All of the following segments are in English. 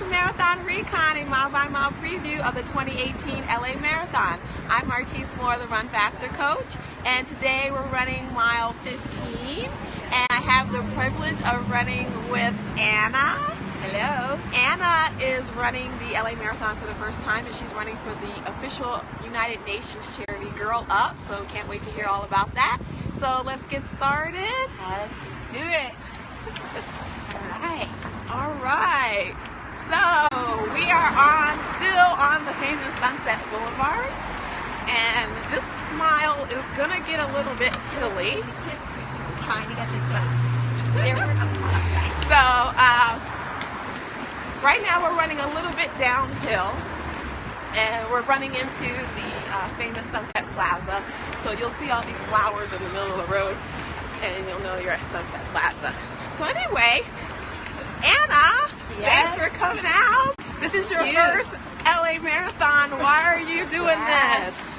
to Marathon Recon, a mile-by-mile preview of the 2018 LA Marathon. I'm Martise Moore, the Run Faster coach, and today we're running mile 15, and I have the privilege of running with Anna. Hello. Anna is running the LA Marathon for the first time, and she's running for the official United Nations charity Girl Up, so can't wait to hear all about that. So let's get started. Let's do it. All right. So we are still on the famous Sunset Boulevard, and this mile is gonna get a little bit hilly. Trying to get this there. So right now we're running a little bit downhill, and we're running into the famous Sunset Plaza. So you'll see all these flowers in the middle of the road, and you'll know you're at Sunset Plaza. So anyway, Anna, thanks for coming out. This is your first LA Marathon. Why are you doing this?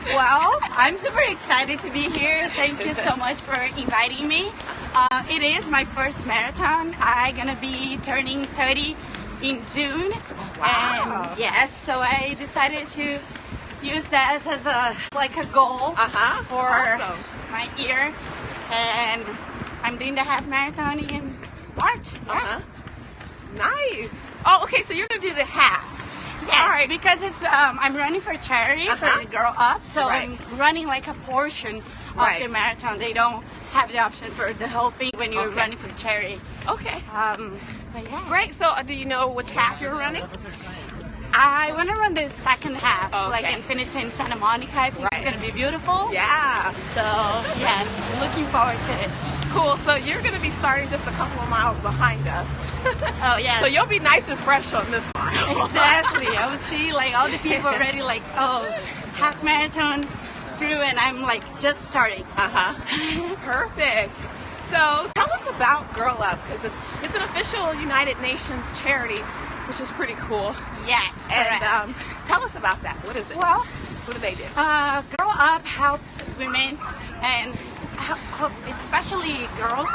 Well, I'm super excited to be here. Thank you so much for inviting me. It is my first marathon. I'm gonna be turning 30 in June. Wow. And yes, so I decided to use that as a goal for my year. And I'm doing the half marathon in March. Nice. Oh, okay, so you're gonna do the half. Yes, all right. Because it's I'm running for charity for the Girl Up, so I'm running like a portion of the marathon. They don't have the option for the whole thing when you're running for charity. Okay. But yeah. Great. So do you know which half you're running? I want to run the second half, Okay. and finish in Santa Monica. I think it's gonna be beautiful. Yeah. So yes, looking forward to it. Cool. So you're gonna be starting just a couple of miles behind us. Oh yeah. So you'll be nice and fresh on this mile. Exactly. I would see all the people already half marathon through, and I'm just starting. Perfect. So tell us about Girl Up, because it's an official United Nations charity, which is pretty cool. Yes. Correct. And tell us about that. What is it? Well, what do they do? Girl Up helps women, and especially girls,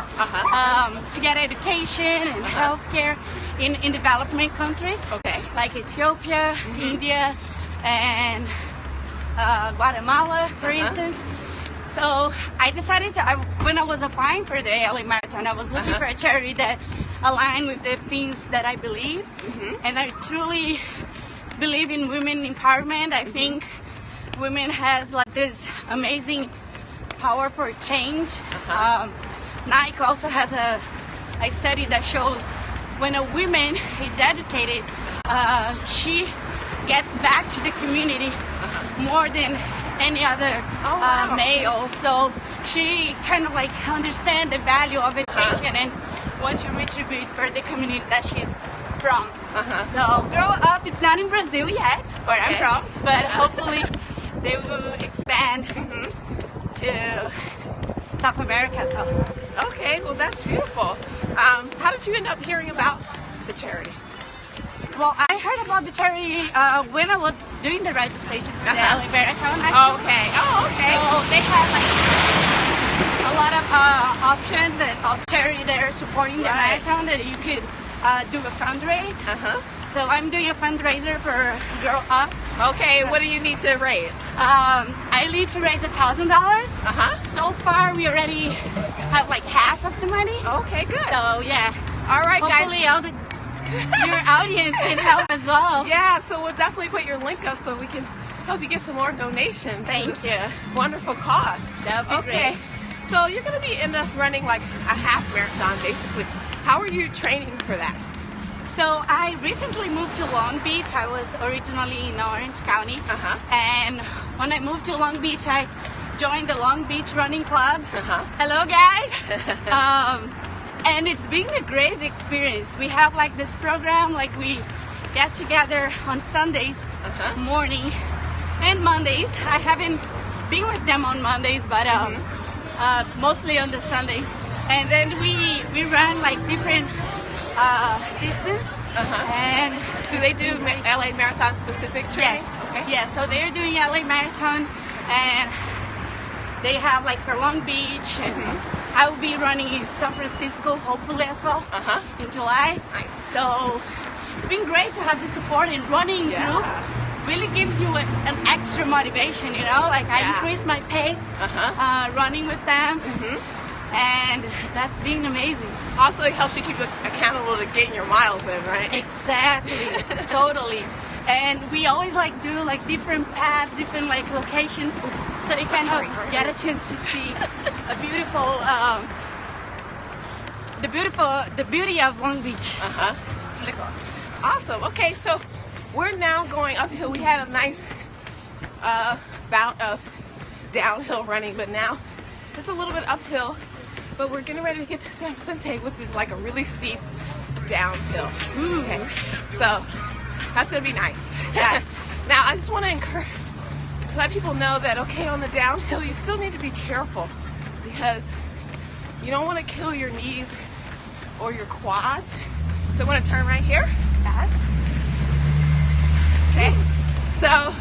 to get education and healthcare in development countries. Okay. Like Ethiopia, India, and Guatemala, for instance. So I decided when I was applying for the LA Marathon, I was looking for a charity that aligned with the things that I believe. And I truly believe in women empowerment. I think women has this amazing power for change. Nike also has a study that shows when a woman is educated, she gets back to the community more than any other male. So she kind of understand the value of education and want to retribute for the community that she's from. So Grow Up, it's not in Brazil yet, where I'm from, but hopefully they will expand to South America. So. Okay, well that's beautiful. How did you end up hearing about the charity? Well, I heard about the charity when I was doing the registration for the LA Marathon. Okay. Oh, okay. So they had a lot of options of charity that are supporting the marathon that you could do a fundraise. So I'm doing a fundraiser for Girl Up. Okay, what do you need to raise? I need to raise $1,000. So far, we already have half of the money. Okay, good. So yeah. All right, hopefully guys. Your audience can help as well. Yeah, so we'll definitely put your link up so we can help you get some more donations. Thank you. Wonderful cause. That would be great. So you're going to end up running a half marathon, basically. How are you training for that? So I recently moved to Long Beach. I was originally in Orange County. And when I moved to Long Beach, I joined the Long Beach Running Club. Hello, guys. And it's been a great experience. We have this program, we get together on Sundays morning and Mondays. I haven't been with them on Mondays, but mostly on the Sunday. And then we run different distance. And do they do LA Marathon specific training? Yes. Okay. Yeah, so they're doing LA Marathon, and they have for Long Beach, and I will be running in San Francisco hopefully as well in July. Nice. So it's been great to have the support in running group. Really gives you an extra motivation, you know, like I increase my pace running with them, and that's been amazing. Also, it helps you keep accountable to getting your miles in, right? Exactly. Totally. And we always like do like different paths, different like locations, so you kind of get a chance to see a beautiful the beauty of Long Beach. It's really cool. Awesome. Okay, so we're now going uphill. We had a nice bout of downhill running, but now it's a little bit uphill. But we're getting ready to get to San Vicente, which is like a really steep downhill. Okay, so that's gonna be nice. Yeah. Now I just want to let people know that on the downhill you still need to be careful, because you don't want to kill your knees or your quads. So I'm going to turn right here. Yes. Okay. So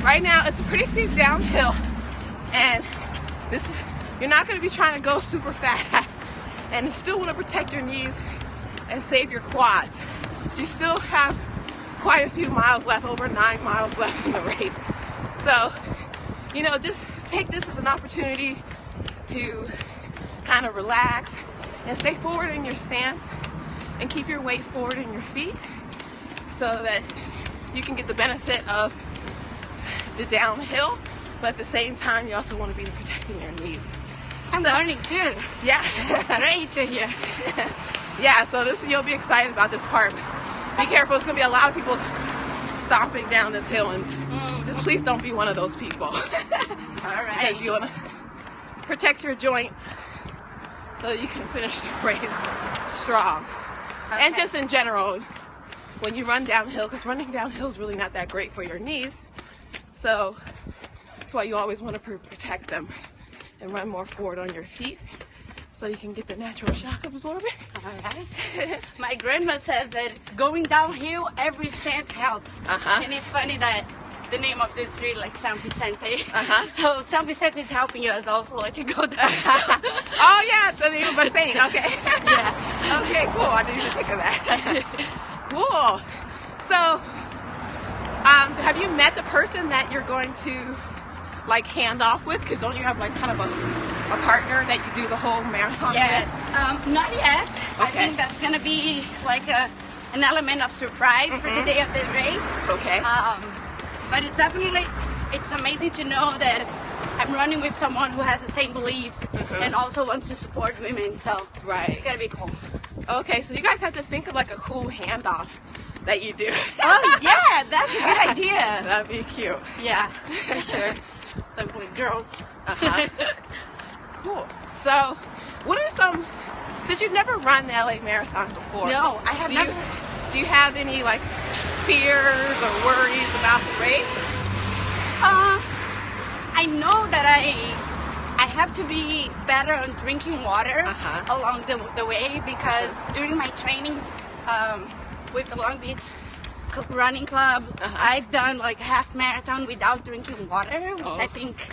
right now it's a pretty steep downhill, and you're not going to be trying to go super fast, and you still want to protect your knees and save your quads. So you still have quite a few miles left, over 9 miles left in the race. So, just take this as an opportunity to kind of relax and stay forward in your stance and keep your weight forward in your feet, so that you can get the benefit of the downhill, but at the same time you also want to be protecting your knees. I'm learning too. Yeah. It's great to hear. Yeah, so you'll be excited about this part. Be careful, it's going to be a lot of people stomping down this hill, and just please don't be one of those people. All right. Because you want to protect your joints so you can finish the race strong. Okay. And just in general, when you run downhill, because running downhill is really not that great for your knees, so that's why you always want to protect them and run more forward on your feet, so you can get the natural shock absorber. All right. My grandma says that going downhill, every cent helps. And it's funny that the name of this street, like San Vicente. So San Vicente is helping us also let you go down. Oh yeah, it's the name of a saint. Okay. Yeah. Okay, cool. I didn't even think of that. Cool. So, have you met the person that you're going to like hand off with? Because don't you have like kind of a partner that you do the whole marathon with? Not yet. Okay. I think that's gonna be like an element of surprise for the day of the race. Okay. But it's amazing to know that I'm running with someone who has the same beliefs and also wants to support women. So it's gonna be cool. Okay, so you guys have to think of like a cool handoff that you do. Oh yeah, that's a good idea. That'd be cute. Yeah, for sure. Like with girls. Cool. So, what are some? Since you've never run the LA Marathon before, No, I have never. Do you have any like fears or worries about the race? I know that I have to be better on drinking water along the way, because during my training with the Long Beach Running Club, I've done like half marathon without drinking water, which I think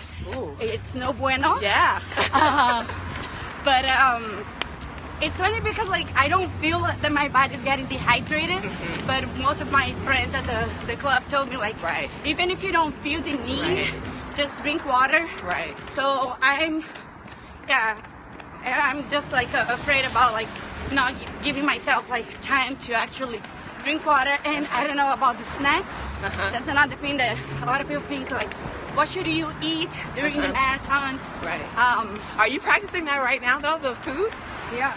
it's no bueno. Yeah. But it's funny because like I don't feel that my body's getting dehydrated, but most of my friends at the club told me like, even if you don't feel the need, just drink water. Right. So I'm just like afraid about like not giving myself like time to actually drink water. And I don't know about the snacks. That's another thing that a lot of people think like, what should you eat during the marathon? Right. Are you practicing that right now though? The food? Yeah.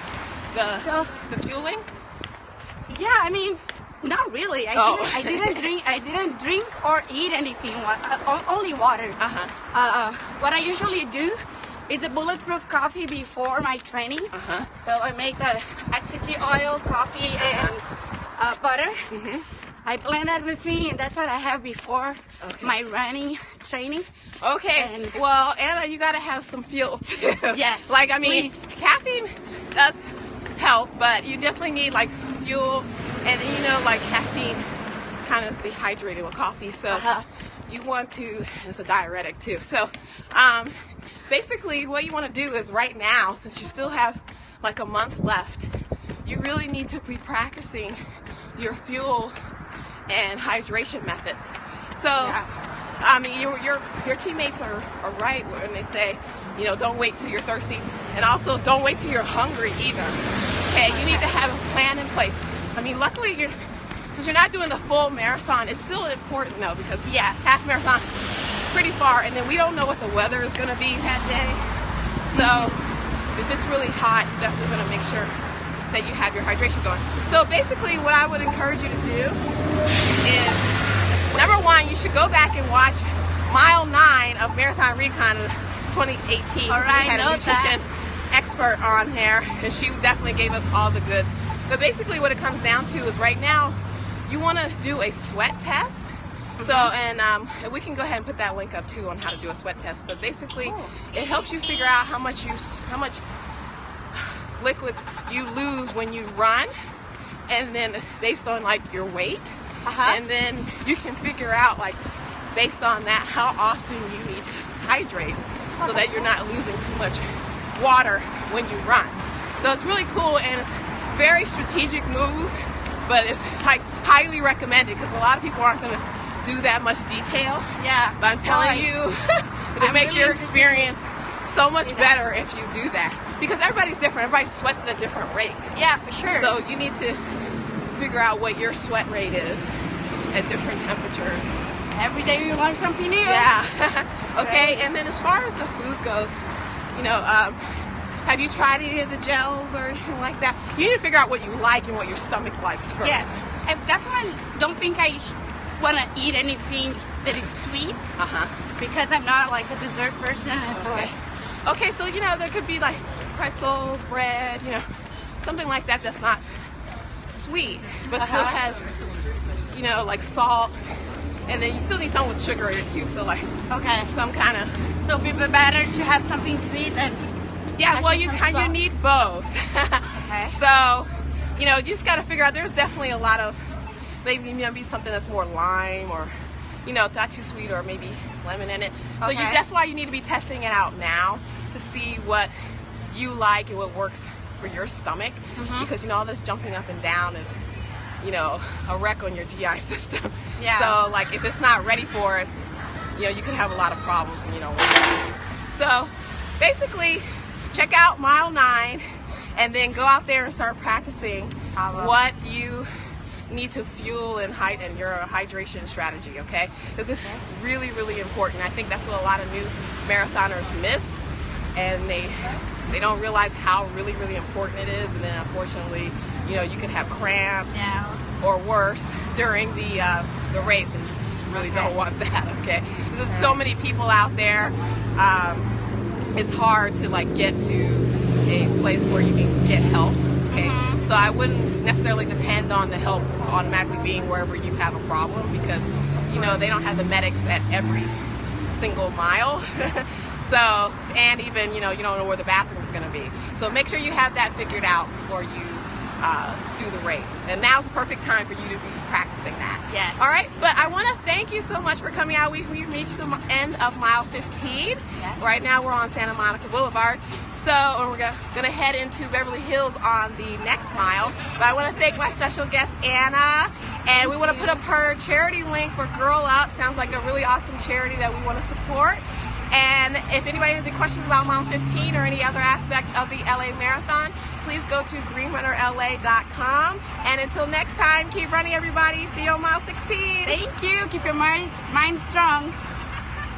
The fueling? Yeah, I mean, not really. I didn't drink or eat anything. Only water. What I usually do is a bulletproof coffee before my training. So I make the MCT oil, coffee, and butter. I blend that with me, and that's what I have before my running training. Okay. Well, Anna, you gotta have some fuel too. Yes. Like, I mean, caffeine does help, but you definitely need like fuel, and like caffeine kind of is dehydrated with coffee, so you want to, it's a diuretic too. So basically what you want to do is right now, since you still have like a month left, you really need to be practicing your fuel and hydration methods. So, I mean, your teammates are right when they say, you know, don't wait till you're thirsty, and also don't wait till you're hungry either. Okay, you need to have a plan in place. I mean, luckily, since you're not doing the full marathon, it's still important though, because half marathon's pretty far, and then we don't know what the weather is going to be that day. So if it's really hot, you're definitely going to make sure that you have your hydration going. So basically, what I would encourage you to do is, number one, you should go back and watch mile 9 of Marathon Recon 2018. All right, we had a nutrition expert on there, and she definitely gave us all the goods. But basically what it comes down to is, right now you want to do a sweat test. So, and we can go ahead and put that link up too on how to do a sweat test. But basically, it helps you figure out how much liquid you lose when you run, and then based on like your weight, and then you can figure out, like, based on that, how often you need to hydrate so that you're not losing too much water when you run. So it's really cool, and it's a very strategic move, but it's like highly recommended because a lot of people aren't going to do that much detail. Yeah. But I'm telling you, it'll make your experience so much better if you do that, because everybody's different. Everybody sweats at a different rate. Yeah, for sure. So you need to figure out what your sweat rate is at different temperatures. Every day you learn something new. Yeah. Okay. And then as far as the food goes, you know, have you tried any of the gels or anything like that? You need to figure out what you like and what your stomach likes first. Yes. I definitely don't think I want to eat anything that is sweet. Because I'm not like a dessert person. Okay, so, you know, there could be like pretzels, bread, you know, something like that that's not sweet, but still has, you know, like salt. And then you still need something with sugar in it too, so like some kind of. So it'd be better to have something sweet than. Yeah, well, you need both. So, you know, you just got to figure out. There's definitely a lot of, maybe something that's more lime, or, you know, not too sweet, or maybe lemon in it. So that's why you need to be testing it out now to see what you like and what works for your stomach, because, you know, all this jumping up and down is, you know, a wreck on your GI system. So, like, if it's not ready for it, you know, you could have a lot of problems, you know. So, basically, check out mile 9, and then go out there and start practicing what you need to fuel and your hydration strategy, okay? Because this is really, really important. I think that's what a lot of new marathoners miss, and they don't realize how really, really important it is. And then, unfortunately, you know, you can have cramps or worse during the race, and you just really don't want that, okay? Because there's so many people out there. It's hard to like get to a place where you can get help, okay? So I wouldn't necessarily depend on the help automatically being wherever you have a problem, because, you know, they don't have the medics at every single mile. So, and even, you know, you don't know where the bathroom is going to be. So make sure you have that figured out before you do the race. And now's the perfect time for you to be practicing that. All right, but I want to thank you so much for coming out. We reached the end of mile 15. Right now we're on Santa Monica Boulevard. So, and we're gonna head into Beverly Hills on the next mile. But I want to thank my special guest, Anna. And we want to put up her charity link for Girl Up. Sounds like a really awesome charity that we want to support. And if anybody has any questions about mile 15 or any other aspect of the LA Marathon, please go to GreenRunnerLA.com. And until next time, keep running, everybody. See you on mile 16. Thank you. Keep your mind strong.